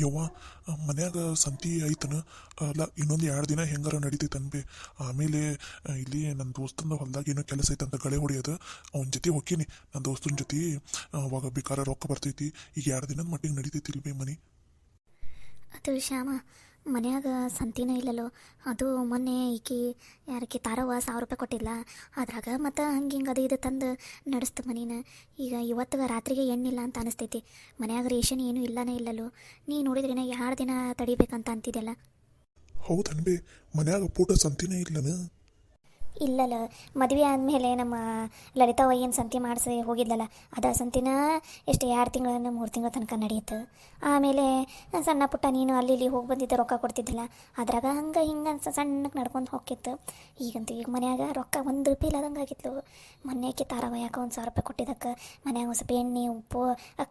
ಯವ್ವ ಮನ್ಯಾಗ ಸಂತಿ ಐತನ ಅಲ್ಲ ಇನ್ನೊಂದು 2 ದಿನ ಹೆಂಗಾರ ನಡೀತೈತೆ ಅನ್ಬಿ ಆಮೇಲೆ ಇಲ್ಲಿ ನನ್ನ ದೋಸ್ತಂದ ಹೊಲ್ದಾಗ ಏನೋ ಕೆಲಸ ಐತಂತ ಗಳೆ ಹೊಡಿಯೋದು ಅವನ ಜೊತೆ ಹೋಗ್ತೀನಿ ನನ್ನ ದೋಸ್ತನ ಜೊತೆ ಅವಾಗ ಬೇಕಾದ್ರೆ ರೊಕ್ಕ ಬರ್ತೈತಿ ಈಗ 2 ದಿನದ ಮಟ್ಟಿಗೆ ನಡೀತೈತಿ ಇಲ್ಬಿ ಮನಿ ಅದು ಶ್ಯಾಮ ಮನ್ಯಾಗ ಸಂತಿನ ಇಲ್ಲಲ್ಲೋ ಅದು ಮೊನ್ನೆ ಈಕಿ ಯಾರಕ್ಕೆ ತಾರವ್ವ 1,000 ರೂಪಾಯಿ ಕೊಟ್ಟಿಲ್ಲ ಅದ್ರಾಗ ಮತ್ತು ಹಂಗೆ ಹಿಂಗೆ ಅದು ಇದು ತಂದು ನಡೆಸ್ತು ಮನಿನ ಈಗ ಇವತ್ತಿಗೆ ರಾತ್ರಿಗೆ ಎಣ್ಣಿಲ್ಲ ಅಂತ ಅನಿಸ್ತೈತಿ ಮನ್ಯಾಗ ರೇಷನ್ ಏನೂ ಇಲ್ಲನೇ ಇಲ್ಲಲ್ಲೋ ನೀ ನೋಡಿದ್ರೇನ 2 ದಿನ ತಡಿಬೇಕಂತ ಅಂತಿದ್ದೆಲ್ಲ ಹೌದನ್ಬಿ ಮನ್ಯಾಗ ಪೂಟ ಸಂತಿನೇ ಇಲ್ಲನ ಇಲ್ಲಲ್ಲ ಮದುವೆ ಆದಮೇಲೆ ನಮ್ಮ ಲಲಿತಾವ ಏನು ಸಂತಿ ಮಾಡಿಸಿ ಹೋಗಿದ್ಲಲ್ಲ ಅದ ಸಂತಿನ ಎಷ್ಟು 2 ತಿಂಗಳನ್ನ 3 ತಿಂಗಳ ತನಕ ನಡೆಯಿತು ಆಮೇಲೆ ಸಣ್ಣ ಪುಟ್ಟ ನೀನು ಅಲ್ಲಿ ಇಲ್ಲಿ ಹೋಗಿ ಬಂದಿದ್ದ ರೊಕ್ಕ ಕೊಡ್ತಿದ್ದಿಲ್ಲ ಅದ್ರಾಗ ಹಂಗೆ ಹಿಂಗೆ ಸಣ್ಣಕ್ಕೆ ನಡ್ಕೊಂಡು ಹೋಗಿತ್ತು ಈಗಂತೂ ಈಗ ಮನ್ಯಾಗ ರೊಕ್ಕ 1 ರೂಪಾಯಿ ಇಲ್ಲದಂಗೆ ಆಗಿತ್ತು ಮೊನ್ನೆಕ್ಕೆ ತಾರವ ಯಾಕೆ 1,000 ರೂಪಾಯಿ ಕೊಟ್ಟಿದ್ದಕ್ಕೆ ಮನ್ಯಾಗ ಒಂದು ಸ್ವಲ್ಪ ಎಣ್ಣೆ ಉಪ್ಪು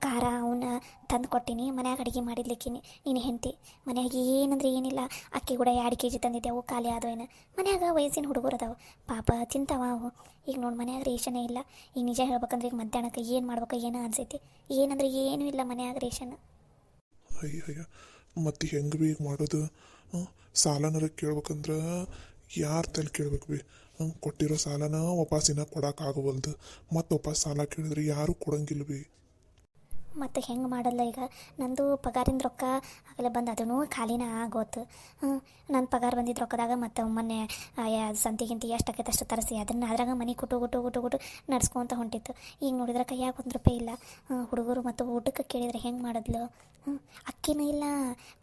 ಖಾರ ಅವನ್ನ ತಂದು ಕೊಟ್ಟಿನಿ ಮನ್ಯಾಗ ಅಡುಗೆ ಮಾಡಿದ್ಲಿಕ್ಕಿನಿ ನೀನು ಹೆಂಡತಿ ಮನ್ಯಾಗ ಏನಂದ್ರೆ ಏನಿಲ್ಲ ಅಕ್ಕಿ ಕೂಡ 2 kg ತಂದಿದ್ದೆ ಅವು ಖಾಲಿ ಆದವು ಏನು ಮನ್ಯಾಗ ವಯಸ್ಸಿನ ಹುಡುಗರು ಅದಾವು ಪಾಪ ತಿಂತಾವ ಅವು ಈಗ ನೋಡಿ ಮನ್ಯಾಗ ರೇಷನೇ ಇಲ್ಲ ಈಗ ನಿಜ ಹೇಳ್ಬೇಕಂದ್ರೆ ಈಗ ಮಧ್ಯಾಹ್ನಕ್ಕೆ ಏನು ಮಾಡ್ಬೇಕು ಏನೋ ಅನ್ಸೈತಿ ಏನಂದ್ರೆ ಏನೂ ಇಲ್ಲ ಮನ್ಯಾಗ ರೇಷನ್ ಅಯ್ಯ ಮತ್ತೆ ಹೆಂಗೆ ಬಿ ಈಗ ಮಾಡೋದು ಸಾಲನಾರ ಕೇಳ್ಬೇಕಂದ್ರೆ ಯಾರ ತಲೆ ಕೇಳ್ಬೇಕು ಬಿ ಕೊಟ್ಟಿರೋ ಸಾಲನ ವಾಪಸ್ಸಿನ ಕೊಡೋಕ್ಕಾಗವಲ್ದು ಮತ್ತು ವಾಪಸ್ ಸಾಲ ಕೇಳಿದ್ರೆ ಯಾರೂ ಕೊಡಂಗಿಲ್ಲ ಬಿ ಮತ್ತು ಹೆಂಗೆ ಮಾಡಲ್ಲ ಈಗ ನಂದು ಪಗಾರಿಂದ ರೊಕ್ಕ ಆಗಲೇ ಬಂದು ಅದೂ ಖಾಲಿನ ಆಗೋತು ನನ್ನ ಪಗಾರ ಬಂದಿದ್ದ ರೊಕ್ಕದಾಗ ಮತ್ತು ಮೊನ್ನೆ ಸಂತಿಗಿಂತ ಎಷ್ಟು ಆಕೈತೆ ಅಷ್ಟು ತರಿಸಿ ಅದನ್ನು ಅದ್ರಾಗ ಮನೆ ಗುಟ್ಟು ನಡ್ಸ್ಕೊತ ಹೊಂಟಿತ್ತು ಈಗ ನೋಡಿದ್ರೆ ಕೈಯಾಗ 1 ರೂಪಾಯಿ ಇಲ್ಲ ಹುಡುಗರು ಮತ್ತು ಊಟಕ್ಕೆ ಕೇಳಿದ್ರೆ ಹೆಂಗೆ ಮಾಡಿದ್ಲು ಅಕ್ಕಿನೂ ಇಲ್ಲ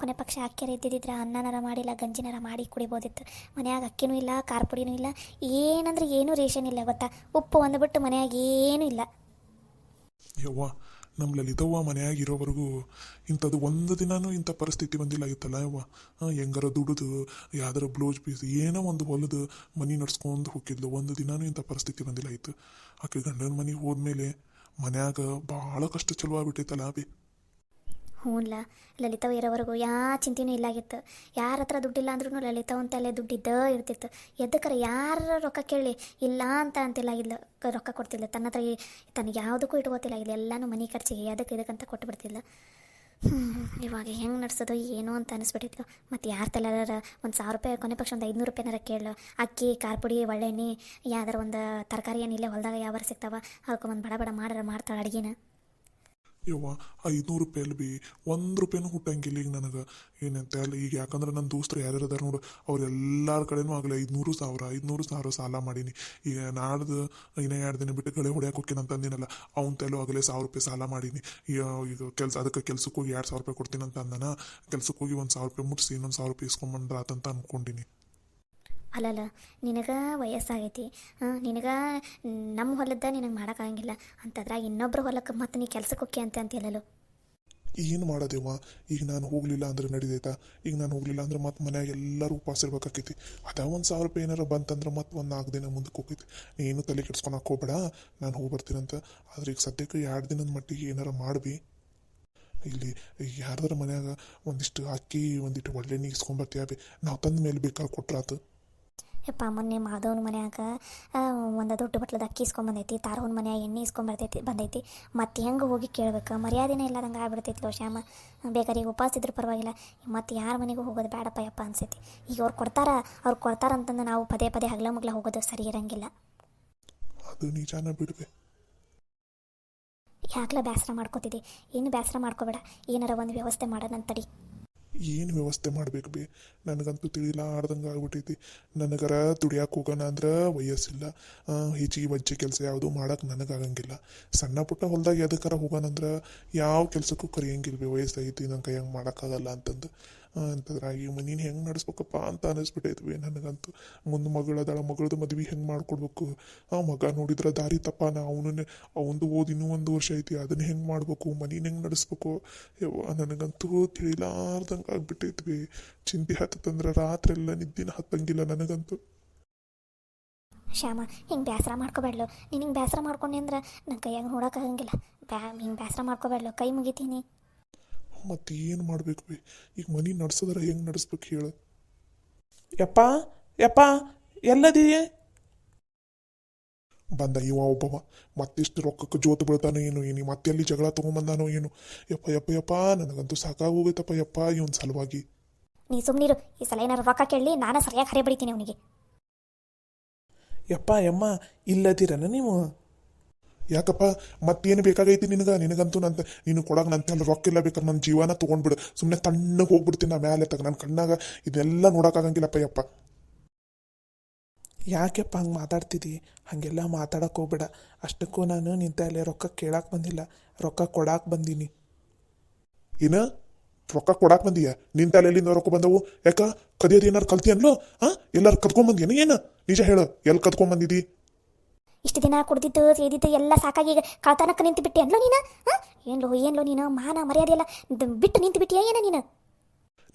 ಕೊನೆ ಪಕ್ಷ ಅಕ್ಕಿಯರ ಇದ್ದಿದ್ದಿದ್ರೆ ಅನ್ನನಾರ ಮಾಡಿಲ್ಲ ಗಂಜಿನಾರ ಮಾಡಿ ಕುಡಿಬೋದಿತ್ತು ಮನ್ಯಾಗ ಅಕ್ಕಿನೂ ಇಲ್ಲ ಖಾರ ಪುಡಿನೂ ಇಲ್ಲ ಏನಂದ್ರೆ ಏನೂ ರೇಷನ್ ಇಲ್ಲ ಗೊತ್ತಾ ಉಪ್ಪು ಒಂದು ಬಿಟ್ಟು ಮನ್ಯಾಗ ಏನೂ ಇಲ್ಲ ಯವ್ವ ನಮ್ಮ ಲಲಿತವ್ವ ಮನೆಯಾಗ ಇರೋವರೆಗೂ ಇಂಥದ್ದು 1 ದಿನಾನೂ ಇಂಥ ಪರಿಸ್ಥಿತಿ ಬಂದಿಲ್ಲ ಆಗಿತ್ತಲ್ಲ ಯವ್ವ ಹೆಂಗಾರ ದುಡಿದು ಯಾವ್ದಾರ ಬ್ಲೌಸ್ ಪೀಸ್ ಏನೋ ಒಂದು ಹೊಲದು ಮನೆ ನಡ್ಸ್ಕೊಂಡು ಹೋಗಿದ್ಲು 1 ದಿನಾನೂ ಇಂಥ ಪರಿಸ್ಥಿತಿ ಬಂದಿಲ್ಲ ಆಯ್ತು ಆಕೆ ಗಂಡನ ಮನೆಗೆ ಹೋದ್ಮೇಲೆ ಮನ್ಯಾಗ ಭಾಳ ಕಷ್ಟ ಚಲೋ ಆಗ್ಬಿಟ್ಟೈತಲ್ಲ ಬಿ ಹ್ಞೂನ್ಲ ಲಲಿತಾವ್ ಇರೋವರೆಗೂ ಚಿಂತೆನೂ ಇಲ್ಲಾಗಿತ್ತು ಯಾರ ಹತ್ರ ದುಡ್ಡಿಲ್ಲ ಅಂದ್ರೂ ಲಲಿತಾವ್ ಅಂತಲೇ ದುಡ್ಡಿದ್ದ ಇರ್ತಿತ್ತು ಎದಕ್ಕರ ಯಾರ ರೊಕ್ಕ ಕೇಳಿ ಇಲ್ಲ ಅಂತಿಲ್ಲ ಇಲ್ಲ ರೊಕ್ಕ ಕೊಡ್ತಿಲ್ಲ ತನ್ನ ಹತ್ರ ತನಗೆ ಯಾವುದಕ್ಕೂ ಇಟ್ಕೋತಿಲ್ಲ ಇಲ್ಲ ಎಲ್ಲನೂ ಮನೆ ಖರ್ಚಿಗೆ ಅದಕ್ಕೆ ಇದಕ್ಕಂತ ಕೊಟ್ಟು ಬಿಡ್ತಿಲ್ಲ ಇವಾಗ ಹೆಂಗೆ ನಡೆಸೋದು ಏನೋ ಅಂತ ಅನಿಸ್ಬಿಟ್ಟಿತ್ತು ಮತ್ತು ಯಾರ ತಲೆಯಾರ 1,000 ರೂಪಾಯಿ ಕೊನೆ ಪಕ್ಷ ಒಂದು 500 ರೂಪಾಯಿನಾರ ಕೇಳಲು ಅಕ್ಕಿ ಖಾರ ಪುಡಿ ಒಳ್ಳೆಣ್ಣೆ ಯಾವ್ದಾರ ಒಂದು ತರಕಾರಿ ಏನಿಲ್ಲ ಹೊಲದಾಗ ಯಾವಾರ ಸಿಗ್ತಾವ ಅದಕ್ಕೊಂದು ಬಡ ಬಡ ಮಾಡ್ತಾಳೆ ಅಡುಗೆನ ಯವ್ವ 500 ರೂಪಾಯಲ್ಲಿ ಬಿ 1 ರೂಪಾಯಿನೂ ಹುಟ್ಟಂಗಿಲ್ಲ ಈಗ ನನಗೆ ಏನಂತ ಅಲ್ಲ ಈಗ ಯಾಕಂದ್ರೆ ನನ್ನ ದೋಸ್ತರು ಯಾರ್ಯಾರು ಅದಾರ ನೋಡು ಅವ್ರೆಲ್ಲರ ಕಡೆನೂ ಆಗಲಿ 500,000 ಸಾಲ ಮಾಡೀನಿ ಈಗ ನಾಡ್ದು ಇನ್ನೂ 2 ದಿನ ಬಿಟ್ಟು ಗಳೆ ಹೊಡ್ಯಾಕೆ ಹೋಗ್ತೀನಿ ಅಂದಿನಲ್ಲ ಅವ್ನ ತಲೂ ಆಗಲೇ 1,000 ರೂಪಾಯಿ ಸಾಲ ಮಾಡೀನಿ ಈಗ ಅದಕ್ಕೆ ಕೆಲ್ಸಕ್ಕೆ ಹೋಗಿ 2,000 ರೂಪಾಯಿ ಕೊಡ್ತೀನಿ ಅಂತ ಅಂದನ ಕೆಲ್ಸಕ್ಕೆ ಹೋಗಿ 1,000 ರೂಪಾಯಿ ಮುಟ್ಟಿಸಿ ಇನ್ನೊಂದು 1,000 ರೂಪಾಯಿ ಇಸ್ಕೊಂಬಂದ್ರಾತಂತ ಅಂದ್ಕೊಂಡಿನಿ ಅಲ್ಲಲ್ಲ ನಿನಗೆ ವಯಸ್ಸಾಗೈತಿ ನಿನಗೆ ನಮ್ಮ ಹೊಲದ ನಿನಗೆ ಮಾಡೋಕ್ಕಾಗಂಗಿಲ್ಲ ಅಂತದ್ರಾಗ ಇನ್ನೊಬ್ರು ಹೊಲಕ್ಕೆ ಮತ್ತು ನೀ ಕೆಲ್ಸಕ್ಕೆ ಹೋಗಿ ಅಂತೀಯಲ್ಲೋ ಏನು ಮಾಡೋದೇವ ಈಗ ನಾನು ಹೋಗಲಿಲ್ಲ ಅಂದ್ರೆ ನಡಿದೈತಾ ಈಗ ನಾನು ಹೋಗಲಿಲ್ಲ ಅಂದ್ರೆ ಮತ್ತೆ ಮನ್ಯಾಗ ಎಲ್ಲರೂ ಉಪವಾಸ ಇರ್ಬೇಕಾಕೈತಿ ಅದ 1,000 ರೂಪಾಯಿ ಏನಾರ ಬಂತಂದ್ರೆ ಮತ್ತೆ ಒಂದು 4 ದಿನ ಮುಂದಕ್ಕೆ ಹೋಗೈತಿ ನೀನು ತಲೆ ಕೆಡ್ಸ್ಕೊಳಕ್ಕೆ ಹೋಗ್ಬೇಡ ನಾನು ಹೋಗಿ ಬರ್ತೀನಂತ ಆದ್ರೆ ಈಗ ಸದ್ಯಕ್ಕೆ 2 ದಿನದ ಮಟ್ಟಿಗೆ ಏನಾರ ಮಾಡ್ಬಿ ಇಲ್ಲಿ ಯಾರ್ದಾರ ಮನ್ಯಾಗ ಒಂದಿಷ್ಟು ಅಕ್ಕಿ ಒಂದಿಟ್ಟು ಒಳ್ಳೆಣ್ಣೆ ಇಸ್ಕೊಂಬರ್ತೀಯ ಬಿ ನಾವು ತಂದ ಮೇಲೆ ಬೇಕಾದ್ರೆ ಕೊಟ್ರಾತು ಯಪ್ಪ ಮೊನ್ನೆ ಮಾಧವನ ಮನ್ಯಾಗ ಒಂದು ದೊಡ್ಡ ಬಟ್ಲದ ಅಕ್ಕಿ ಇಸ್ಕೊಂಬಂದೈತಿ ತಾರವನ ಮನ್ಯಾಗ ಎಣ್ಣೆ ಬಂದೈತಿ ಮತ್ತು ಹೆಂಗೆ ಹೋಗಿ ಕೇಳ್ಬೇಕು ಮರ್ಯಾದೆನೇ ಇಲ್ಲದಂಗೆ ಆಗ್ಬಿಡ್ತೈತಿ ಶ್ಯಾಮ ಬೇಕಾದ್ರೆ ಈಗ ಉಪವಾಸ ಇದ್ರೂ ಪರವಾಗಿಲ್ಲ ಮತ್ತು ಯಾರ ಮನೆಗೂ ಹೋಗೋದು ಬೇಡಪ್ಪ ಯಪ್ಪ ಅನ್ಸೈತಿ ಈಗ ಅವ್ರು ಕೊಡ್ತಾರಂತಂದು ನಾವು ಪದೇ ಹಗಲ ಮಗ್ಲ ಹೋಗೋದು ಸರಿ ಇರಂಗಿಲ್ಲ ಅದು ನಿಜಾನ ಬಿಡ್ಬೆ ಯಾಕ್ಲ ಬೇಸರ ಮಾಡ್ಕೋತಿದ್ದಿ ಏನು ಬೇಸರ ಮಾಡ್ಕೋಬೇಡ ಏನಾರ ಒಂದು ವ್ಯವಸ್ಥೆ ಮಾಡೋಣಂತಡಿ ಏನು ವ್ಯವಸ್ಥೆ ಮಾಡ್ಬೇಕು ಬಿ ನನಗಂತೂ ತಿಳಿಲಾರ್ದಂಗೆ ಆಗ್ಬಿಟ್ಟೈತಿ ನನಗರ ದುಡಿಯಾಕೆ ಹೋಗೋಣ ಅಂದ್ರೆ ವಯಸ್ಸಿಲ್ಲ ಹೆಚ್ಚಿಗೆ ವಜ್ಜೆ ಕೆಲಸ ಯಾವುದು ಮಾಡೋಕೆ ನನಗಾಗಂಗಿಲ್ಲ ಸಣ್ಣ ಪುಟ್ಟ ಹೊಲ್ದಾಗ ಎದಕ್ಕಾರ ಹೋಗೋಣಂದ್ರೆ ಯಾವ ಕೆಲಸಕ್ಕೂ ಕರಿಯಂಗಿಲ್ಲ ಬಿ ವಯಸ್ಸಾಗೈತಿ ನಂಗೆ ಕೈ ಹಂಗೆ ಮಾಡೋಕ್ಕಾಗಲ್ಲ ಅಂತಂದು ಅಂತದ್ರಾಗಿ ಮನೇನು ಹೆಂಗೆ ನಡೆಸ್ಬೇಕಪ್ಪ ಅಂತ ಅನ್ನಿಸ್ಬಿಟ್ಟೈತಿ ಬಿ ನನಗಂತೂ ಮುಂದೆ ಮಗಳದ್ದು ಮದ್ವೆ ಹೆಂಗೆ ಮಾಡ್ಕೊಡ್ಬೇಕು ಮಗ ನೋಡಿದ್ರೆ ದಾರಿ ತಪ್ಪ ಅವನನ್ನೇ ಅವಂದು ಓದಿ ಇನ್ನೂ 1 ವರ್ಷ ಐತಿ ಅದನ್ನ ಹೆಂಗೆ ಮಾಡ್ಬೇಕು ಮನೇನ ಹೆಂಗೆ ನಡೆಸ್ಬೇಕು ಯವ್ವ ನನಗಂತೂ ತಿಳಿಲಾರ್ದಂಗೆ ಆಗ್ಬಿಟ್ಟೈತಿ ಬಿ ಚಿಂತೆ ಹತ್ತಂದ್ರೆ ರಾತ್ರಿ ಎಲ್ಲ ನಿದ್ದಿನ ಹತ್ತಂಗಿಲ್ಲ ನನಗಂತೂ ಶ್ಯಾಮ ಹಿಂಗೆ ಬೇಸರ ಮಾಡ್ಕೋಬೇಡ್ಲು ನೀನು ಹಿಂಗೆ ಬೇಸರ ಮಾಡ್ಕೊಂಡೆ ಅಂದ್ರೆ ನನ್ನ ಕೈಯಾಗ ನೋಡೋಕ್ಕಾಗಂಗಿಲ್ಲ ಹಿಂಗೆ ಬೇಸರ ಮಾಡ್ಕೋಬೇಡ್ಲು ಕೈ ಮುಗಿತೀನಿ ಮತ್ತೆ ಏನು ಮಾಡ್ಬೇಕು ಬಿ ಈಗ ಮನೆ ನಡ್ಸೋದ್ರ ಹೆಂಗೆ ನಡೆಸ್ಬೇಕು ಹೇಳು ಯಪ್ಪ ಎಲ್ಲದೀಯ ಬಂದ ಇವ ಒಬ್ಬವ ಮತ್ತಿಷ್ಟು ರೊಕ್ಕಕ್ಕೆ ಜೋತು ಬೀಳ್ತಾನೋ ಏನು ಏನು ಮತ್ತೆಲ್ಲಿ ಜಗಳ ತೊಗೊಂಬಂದಾನೋ ಏನು ಯಪ್ಪ ಯಪ್ಪ ಯಪ್ಪ ನನಗಂತೂ ಸಾಕಾಗೋಗೈತಪ್ಪ ಯಪ್ಪ ಇವನ್ ಸಲುವಾಗಿ. ನೀ ಸುಮ್ಮನಿರು, ಈ ಸಲ ಏನಾರು ರೊಕ್ಕ ಕೇಳಿ ನಾನು ಸರಿಯಾಗಿ ಹರೆ ಬಡಿತೀನಿ ಅವನಿಗೆ. ಯಪ್ಪ ಯಮ್ಮ ಇಲ್ಲದಿರನ ನೀವು? ಯಾಕಪ್ಪ ಮತ್ತೇನು ಬೇಕಾಗೈತಿ ನಿನಗಂತೂ ನಂತ ನೀನು ಕೊಡಾಗ ನಂತೆಲ್ಲ ರೊಕ್ಕ ಇಲ್ಲ ಬೇಕಾದ್ರೆ ನನ್ನ ಜೀವನ ತೊಗೊಂಡ್ಬಿಡು, ಸುಮ್ಮನೆ ತಣ್ಣಗೆ ಹೋಗ್ಬಿಡ್ತೀನಿ ನಾ ಮ್ಯಾಲೆ ತಗ ನನ್ನ ಕಣ್ಣಾಗ ಇದೆಲ್ಲ ನೋಡೋಕ್ಕಾಗಂಗಿಲ್ಲಪ್ಪ ಯಪ್ಪ. ಯಾಕೆಪ್ಪ ಹಂಗೆ ಮಾತಾಡ್ತಿದ್ದಿ? ಹಾಗೆಲ್ಲ ಮಾತಾಡಕ್ಕೆ ಹೋಗ್ಬೇಡ. ಅಷ್ಟಕ್ಕೂ ನಾನು ನಿಂತ ಅಲ್ಲೇ ರೊಕ್ಕ ಕೇಳಕ್ಕೆ ಬಂದಿಲ್ಲ, ರೊಕ್ಕ ಕೊಡಾಕ್ ಬಂದೀನಿ. ಏನ ರೊಕ್ಕ ಕೊಡಾಕ್ ಬಂದೀಯ? ನಿಂತ ಎಲ್ಲಿಂದ ರೊಕ್ಕ ಬಂದವು? ಯಾಕ ಕದಿಯೋದು ಏನಾರು ಕಲ್ತಿಯನ್ಲೋ? ಎಲ್ಲಾರು ಕದ್ಕೊಂಬಂದಿಯನ ಏನು? ನಿಜ ಹೇಳು, ಎಲ್ಲಿ ಕದ್ಕೊಂಬಂದಿದ್ದಿ? ಇಷ್ಟು ದಿನ ಕುಡ್ದಿದ್ದು ಸೇದಿದ್ದು ಎಲ್ಲ ಸಾಕಾಗಿ ಈಗ ಕಳ್ತನಕ್ಕೆ ನಿಂತು ಬಿಟ್ಟಿ ಅನ್ಲೋ ನೀನು? ಏನ್ಲೋ ನೀನು ಮಾನ ಮರ್ಯಾದೆ ಎಲ್ಲ ಬಿಟ್ಟು ನಿಂತು ಬಿಟ್ಟಿಯ ಏನ ನೀನು?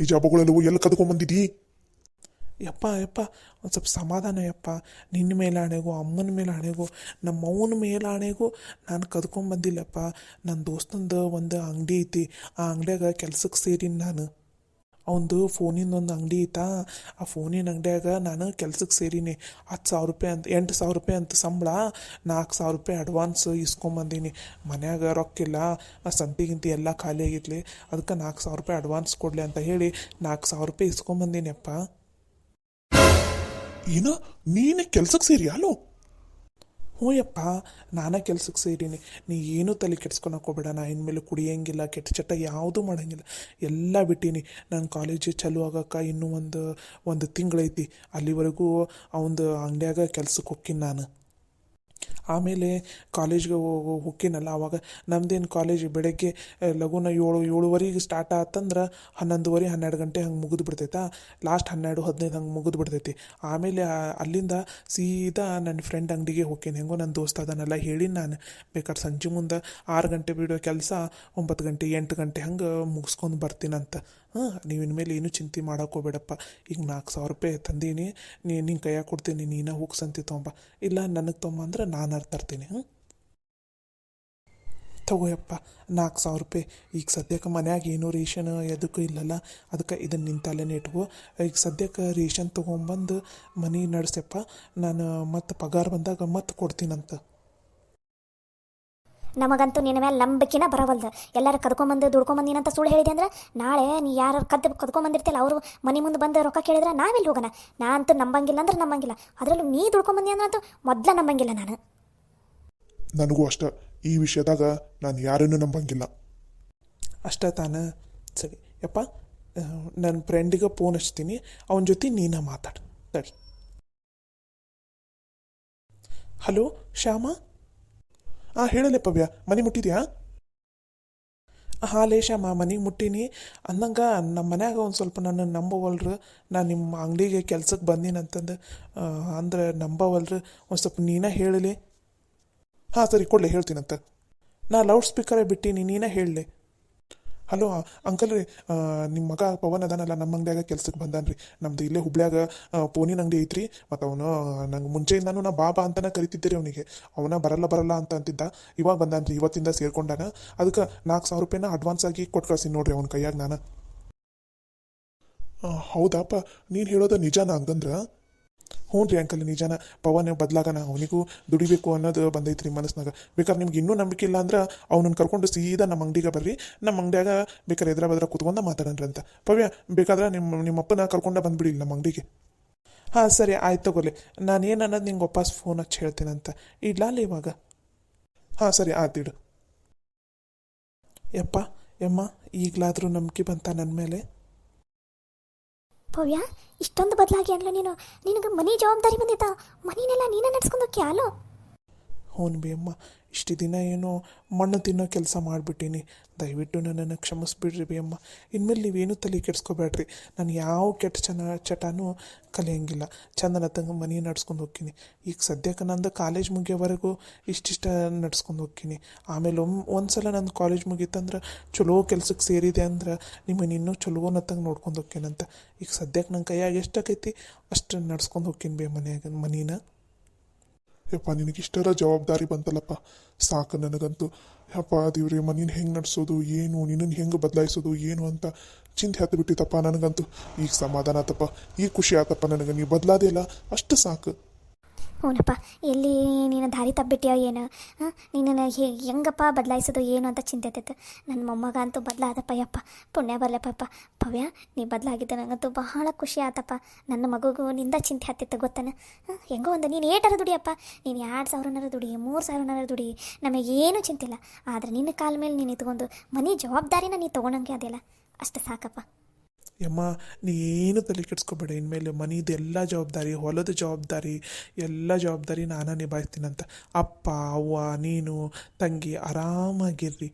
ನಿಜ ಬಗಳಲ್ಲೂ ಎಲ್ಲಿ ಕದ್ಕೊಂಬಂದಿದ್ದಿ? ಯಪ್ಪ ಒಂದು ಸ್ವಲ್ಪ ಸಮಾಧಾನ ಯಪ್ಪ. ನಿನ್ನ ಮೇಲೆ ಆಣೆಗೂ, ಅಮ್ಮನ ಮೇಲೆ ಆಣೆಗೂ, ನಮ್ಮ ಅವ್ವನ ಮೇಲೆ ಆಣೆಗೂ ನಾನು ಕದ್ಕೊಂಬಂದಿಲ್ಲಪ್ಪ. ನನ್ನ ದೋಸ್ತಂದು ಒಂದು ಅಂಗಡಿ ಐತಿ, ಆ ಅಂಗಡಿಯಾಗ ಕೆಲ್ಸಕ್ಕೆ ಸೇರಿನಿ ನಾನು. ಅವಂದು ಫೋನಿಂದ ಒಂದು ಅಂಗಡಿ ಐತಾ, ಆ ಫೋನಿನ ಅಂಗಡಿಯಾಗ ನಾನು ಕೆಲ್ಸಕ್ಕೆ ಸೇರಿನಿ. 10,000 ರೂಪಾಯಿ ಅಂತ 8,000 ರೂಪಾಯಿ ಅಂತ ಸಂಬಳ, 4,000 ರೂಪಾಯಿ ಅಡ್ವಾನ್ಸ್ ಇಸ್ಕೊಂಬಂದೀನಿ. ಮನ್ಯಾಗ ರೊಕ್ಕಿಲ್ಲ, ಸಂತಿಗಿಂತಿ ಎಲ್ಲ ಖಾಲಿ ಆಗಿತ್ಲಿ, ಅದಕ್ಕೆ 4,000 ರೂಪಾಯಿ ಅಡ್ವಾನ್ಸ್ ಕೊಡಲಿ ಅಂತ ಹೇಳಿ 4,000 ರೂಪಾಯಿ ಇಸ್ಕೊಂಬಂದೀನಿಯಪ್ಪ. ಏನ ನೀನೇ ಕೆಲ್ಸಕ್ಕೆ ಸೇರಿ ಅಲ್ಲೋ? ಹ್ಞೂ ಯಪ್ಪ, ನಾನೇ ಕೆಲ್ಸಕ್ಕೆ ಸೇರೀನಿ. ನೀ ಏನೂ ತಲೆ ಕೆಡ್ಸ್ಕೊಳಕ್ಕೆ ಹೋಗ್ಬೇಡ. ನಾ ಇನ್ಮೇಲೆ ಕುಡಿಯೋಂಗಿಲ್ಲ, ಕೆಟ್ಟ ಚಟ ಯಾವುದೂ ಮಾಡೋಂಗಿಲ್ಲ, ಎಲ್ಲ ಬಿಟ್ಟೀನಿ. ನನ್ನ ಕಾಲೇಜ್ ಚಾಲೂ ಆಗಕ್ಕೆ ಇನ್ನೂ ಒಂದು ತಿಂಗಳೈತಿ. ಅಲ್ಲಿವರೆಗೂ ಅವಂದು ಅಂಗಡಿಯಾಗ ಕೆಲ್ಸಕ್ಕೆ ಹೋಗ್ತೀನಿ ನಾನು. ಆಮೇಲೆ ಕಾಲೇಜ್ಗೆ ಹೋಗ್ತೀನಲ್ಲ, ಅವಾಗ ನಮ್ದೇನು ಕಾಲೇಜ್ ಬೆಳಗ್ಗೆ ಲಘುನ 7-7:30 ಸ್ಟಾರ್ಟ್ ಆತಂದ್ರೆ 11:30 12 ಗಂಟೆ ಹಂಗೆ ಮುಗಿದು ಬಿಡ್ತೈತಾ. ಲಾಸ್ಟ್ 12-15 ಹಂಗೆ ಮುಗಿದು ಬಿಡ್ತೈತಿ. ಆಮೇಲೆ ಅಲ್ಲಿಂದ ಸೀದಾ ನನ್ನ ಫ್ರೆಂಡ್ ಅಂಗಡಿಗೆ ಹೋಗ್ತೀನಿ. ಹೆಂಗೋ ನನ್ನ ದೋಸ್ತ ಅದನ್ನೆಲ್ಲ ಹೇಳಿ ನಾನು ಬೇಕಾದ್ರೆ ಸಂಜೆ ಮುಂದೆ 6 ಗಂಟೆ ಬಿಡೋ ಕೆಲಸ 9 ಗಂಟೆ 8 ಗಂಟೆ ಹಂಗೆ ಮುಗಿಸ್ಕೊಂಡು ಬರ್ತೀನಂತ. ನೀವು ಇನ್ಮೇಲೆ ಏನೂ ಚಿಂತೆ ಮಾಡೋಕೆ ಹೋಗ್ಬೇಡಪ್ಪ. ಈಗ 4,000 ರೂಪಾಯಿ ತಂದೀನಿ, ನಿನ್ನ ಕೈಯಾಗ ಕೊಡ್ತೀನಿ, ನೀನು ಹೋಗಿ ಸಂತಿ ತೊಗೊಂಬ. ಇಲ್ಲ ನನಗೆ ತೊಗೊಂಬ ಅಂದ್ರೆ ನಾನು ತರ್ತೀನಿ. ತಗೋಯಪ್ಪ 4,000 ರೂಪಾಯಿ. ಈಗ ಸದ್ಯಕ್ಕೆ ಮನ್ಯಾಗ ಏನೂ ರೇಷನ್ ಎದಕ್ಕೂ ಇಲ್ಲಲ್ಲ, ಅದಕ್ಕೆ ಇದನ್ನು ನಿಂತಲ್ಲೇ ಇಟ್ಕೋ. ಈಗ ಸದ್ಯಕ್ಕೆ ರೇಷನ್ ತೊಗೊಂಬಂದು ಮನೆ ನಡೆಸಪ್ಪ. ನಾನು ಮತ್ತೆ ಪಗಾರ ಬಂದಾಗ ಮತ್ತೆ ಕೊಡ್ತೀನಂತ. ನಮಗಂತೂ ನಿನ್ನ ಮೇಲೆ ನಂಬಿಕೆನ ಬರವಲ್ದು. ಎಲ್ಲರೂ ಕದ್ಕೊಂಬಂದು ದುಡ್ಕೊಂಬಂದಿನಂತ ಸುಳ್ಳು ಹೇಳಿದೆ ಅಂದ್ರೆ ನಾಳೆ ನೀ ಯಾರು ಕದ್ಕೊಂಬಂದಿರ್ತಿಲ್ಲ ಅವರು ಮನೆ ಮುಂದೆ ಬಂದು ರೊಕ್ಕ ಕೇಳಿದ್ರೆ ನಾವೆಲ್ಲಿ ಹೋಗೋಣ? ನಾ ಅಂತೂ ನಂಬಂಗಿಲ್ಲ ಅಂದ್ರೆ ನಂಬಂಗಿಲ್ಲ, ಅದರಲ್ಲೂ ನೀ ದುಡ್ಕೊಂಬಂದಿ ಅಂದ್ರೆ ಅಂತೂ ಮೊದಲ ನಂಬಂಗಿಲ್ಲ ನಾನು. ನನಗೂ ಅಷ್ಟ, ಈ ವಿಷಯದಾಗ ನಾನು ಯಾರನ್ನೂ ನಂಬಂಗಿಲ್ಲ. ಅಷ್ಟ ತಾನ? ಸರಿ ಯಪ್ಪ, ನನ್ನ ಫ್ರೆಂಡಿಗೆ ಫೋನ್ ಹಚ್ತೀನಿ, ಅವನ ಜೊತೆ ನೀನು ಮಾತಾಡು. ಸರಿ. ಹಲೋ ಶ್ಯಾಮ? ಹೇಳಲೆ ಪವ್ಯ, ಮನೆ ಮುಟ್ಟಿದ್ಯಾ? ಹಾಂ ಲೇ ಶ್ಯಾಮ, ಮನೆಗೆ ಮುಟ್ಟೀನಿ. ಅಂದಂಗೆ ನಮ್ಮ ಮನ್ಯಾಗ ಒಂದು ಸ್ವಲ್ಪ ನನ್ನ ನಂಬವಲ್ರು, ನಾನು ನಿಮ್ಮ ಅಂಗಡಿಗೆ ಕೆಲ್ಸಕ್ಕೆ ಬಂದೀನಂತಂದು ಅಂದ್ರೆ ನಂಬವಲ್ರು. ಒಂದು ಸ್ವಲ್ಪ ನೀನೇ ಹೇಳಲಿ. ಸರಿ ಕೊಡಲೆ, ಹೇಳ್ತೀನಂತ. ನಾ ಲೌಡ್ ಸ್ಪೀಕರೇ ಬಿಟ್ಟೀನಿ, ನೀನೇ ಹೇಳಲಿ. ಹಲೋ ಅಂಕಲ್ ರೀ, ನಿಮ್ಮ ಮಗ ಪವನ್ ಅದಾನಲ್ಲ ನಮ್ಮ ಅಂಗಡಿಯಾಗ ಕೆಲ್ಸಕ್ಕೆ ಬಂದಾನ್ರಿ. ನಮ್ದು ಇಲ್ಲೇ ಹುಬ್ಳ್ಯಾಗ ಫೋನಿನ ಅಂಗಡಿ ಐತ್ರಿ. ಮತ್ತು ಅವನು ನಂಗೆ ಮುಂಚೆಯಿಂದಾನು ನಾ ಬಾಬಾ ಅಂತಲೇ ಕರಿತಿದ್ದೆ ರೀ. ಅವನಿಗೆ ಅವನ ಬರಲ್ಲ ಅಂತ ಅಂತಿದ್ದ. ಇವಾಗ ಬಂದಾನ್ರಿ, ಇವತ್ತಿಂದ ಸೇರ್ಕೊಂಡಾನ. ಅದಕ್ಕೆ 4,000 ರೂಪಾಯಿನ ಅಡ್ವಾನ್ಸ್ ಆಗಿ ಕೊಟ್ಟು ಕಳ್ಸಿ ನೋಡ್ರಿ ಅವನ ಕೈಯಾಗ ನಾನು. ಹೌದಾಪ, ನೀನು ಹೇಳೋದು ನಿಜಾನ ಹಂಗಂದ್ರೆ? ಹ್ಞೂ ರೀ ಅಂಕಲ್, ನಿಜಾನ. ಪವನ್ ಬದಲಾಗಣ, ಅವನಿಗೂ ದುಡಿಬೇಕು ಅನ್ನೋದು ಬಂದೈತ್ರಿ ಮನಸ್ಸಿನಾಗ. ಬೇಕಾದ್ರೆ ನಿಮ್ಗೆ ಇನ್ನೂ ನಂಬಿಕೆ ಇಲ್ಲ ಅಂದ್ರೆ ಅವನನ್ನು ಕರ್ಕೊಂಡು ಸೀದಾ ನಮ್ಮ ಅಂಗಡಿಗೆ ಬರ್ರಿ. ನಮ್ಮ ಅಂಗಡಿಯಾಗ ಬೇಕಾದ್ರೆ ಎದ್ರ ಬದ್ರ ಕೂತ್ಕೊಂಡು ಮಾತಾಡನ್ರಿ ಅಂತ. ಪವ್ಯ ಬೇಕಾದ್ರೆ ನಿಮ್ಮಪ್ಪನ ಕರ್ಕೊಂಡ ಬಂದ್ಬಿಡಿ ನಮ್ಮ ಅಂಗಡಿಗೆ. ಹಾಂ ಸರಿ ಆಯ್ತು ತಗೋಲಿ. ನಾನು ಏನು ಅನ್ನೋದು ನಿಂಗೆ ವಾಪಸ್ ಫೋನ್ ಹಚ್ಚಿ ಹೇಳ್ತೀನಂತ. ಇಡ್ಲಲ್ಲ ಇವಾಗ? ಸರಿ ಆಯ್ತು ಇಡು. ಯಪ್ಪ ಯಮ್ಮ, ಈಗಲಾದರೂ ನಂಬಿಕೆ ಬಂತ ನನ್ನ ಮೇಲೆ? ಪವ್ಯ, ಇಷ್ಟೊಂದು ಬದಲಾಗಿ ಅಲ್ಲ ನೀನು? ನಿನಗೆ ಮನೆ ಜವಾಬ್ದಾರಿ ಬಂದಿತ್ತಾ? ಮನೆಯೆಲ್ಲ ನೀನೇ ನಡ್ಸ್ಕೊಂಡು ಹೋಗ್ಯಾ ಅಲ್ಲೋ? ಹ್ಞೂ ಬಿ ಅಮ್ಮ, ಇಷ್ಟು ದಿನ ಏನೋ ಮಣ್ಣು ತಿನ್ನೋ ಕೆಲಸ ಮಾಡಿಬಿಟ್ಟೀನಿ. ದಯವಿಟ್ಟು ನನ್ನನ್ನು ಕ್ಷಮಿಸ್ಬಿಡ್ರಿ ಬಿ ಅಮ್ಮ. ಇನ್ಮೇಲೆ ನೀವೇನು ತಲೆ ಕೆಡಿಸ್ಕೋಬೇಡ್ರಿ. ನಾನು ಯಾವ ಕೆಟ್ಟ ಚಟನೂ ಕಲಿಯೋಂಗಿಲ್ಲ. ಚಂದನ ತಂಗ ಮನೆ ನಡ್ಸ್ಕೊಂಡು ಹೋಗ್ತೀನಿ. ಈಗ ಸದ್ಯಕ್ಕೆ ನಂದು ಕಾಲೇಜ್ ಮುಗಿಯೋವರೆಗೂ ಇಷ್ಟಿಷ್ಟ ನಡ್ಸ್ಕೊಂಡು ಹೋಗ್ತೀನಿ. ಆಮೇಲೆ ಒಂದು ಸಲ ನನ್ನ ಕಾಲೇಜ್ ಮುಗೀತಂದ್ರೆ ಚಲೋ ಕೆಲ್ಸಕ್ಕೆ ಸೇರಿದೆ ಅಂದ್ರೆ ನಿಮ್ಮನ್ನು ಇನ್ನೂ ಚಲೋನತ್ತಂಗೆ ನೋಡ್ಕೊಂಡು ಹೋಗ್ತೀನಂತ. ಈಗ ಸದ್ಯಕ್ಕೆ ನನ್ನ ಕೈಯಾಗ ಎಷ್ಟಾಗೈತಿ ಅಷ್ಟು ನಡ್ಸ್ಕೊಂಡು ಹೋಗ್ತೀನಿ ಬಿ ಮನೇನ. ಯಪ್ಪ ನಿನಗಿಷ್ಟರ ಜವಾಬ್ದಾರಿ ಬಂತಲ್ಲಪ್ಪ, ಸಾಕು ನನಗಂತೂ. ಯಪ್ಪ ದೇವ್ರಿ, ಮನೇನ ಹೆಂಗೆ ನಡೆಸೋದು ಏನು, ನಿನ್ನನ್ನು ಹೆಂಗೆ ಬದಲಾಯಿಸೋದು ಏನು ಅಂತ ಚಿಂತೆ ಹತ್ತು ಬಿಟ್ಟಿತ್ತಪ್ಪ ನನಗಂತೂ. ಈಗ ಸಮಾಧಾನ ಆತಪ್ಪ, ಈಗ ಖುಷಿ ಆತಪ್ಪ ನನಗೆ. ನೀವು ಬದಲಾದಿಲ್ಲ ಅಷ್ಟು ಸಾಕು. ಹ್ಞೂನಪ್ಪ ಎಲ್ಲಿ ನೀನು ದಾರಿ ತಪ್ಪಿಬಿಟ್ಟಿಯೋ ಏನು ನೀನು ಹೆಂಗಪ್ಪ ಬದಲಾಯಿಸೋದು ಏನು ಅಂತ ಚಿಂತೆ ಆಯ್ತೈತೆ. ನನ್ನ ಮೊಮ್ಮಗ ಅಂತೂ ಬದಲಾದಪ್ಪ ಯಪ್ಪ, ಪುಣ್ಯ ಬರಲಪ್ಪ ಪವ್ಯ, ನೀ ಬದಲಾಗಿದ್ದ ನನಗಂತೂ ಬಹಳ ಖುಷಿ ಆತಪ್ಪ. ನನ್ನ ಮಗುಗೂ ನಿಂದ ಚಿಂತೆ ಆಗ್ತಿತ್ತು ಗೊತ್ತಾನೆ. ಹೆಂಗೋ ಒಂದು ನೀನು ಏಟಾರ ದುಡಿಯಪ್ಪ, ನೀನು 2,000 ದುಡಿ 3,000 ದುಡಿ, ನಮಗೇನು ಚಿಂತಿಲ್ಲ. ಆದರೆ ನಿನ್ನ ಕಾಲ ಮೇಲೆ ನೀನು ಇಟ್ಕೊಂಡು ಮನೆ ಜವಾಬ್ದಾರಿನ ನೀನು ತೊಗೊಳಂಗೆ ಅದೆಲ್ಲ ಅಷ್ಟು ಸಾಕಪ್ಪ. ಯಮ್ಮ ನೀ ಏನು ತಲೆ ಕೆಡಿಸ್ಕೊಬೇಡ. ಇನ್ಮೇಲೆ ಮನೆದು ಎಲ್ಲ ಜವಾಬ್ದಾರಿ, ಹೊಲದ ಜವಾಬ್ದಾರಿ, ಎಲ್ಲ ಜವಾಬ್ದಾರಿ ನಾನು ನಿಭಾಯಿಸ್ತೀನಂತ. ಅಪ್ಪ ಅವ್ವ ನೀನು ತಂಗಿ ಆರಾಮಾಗಿರ್ರಿ.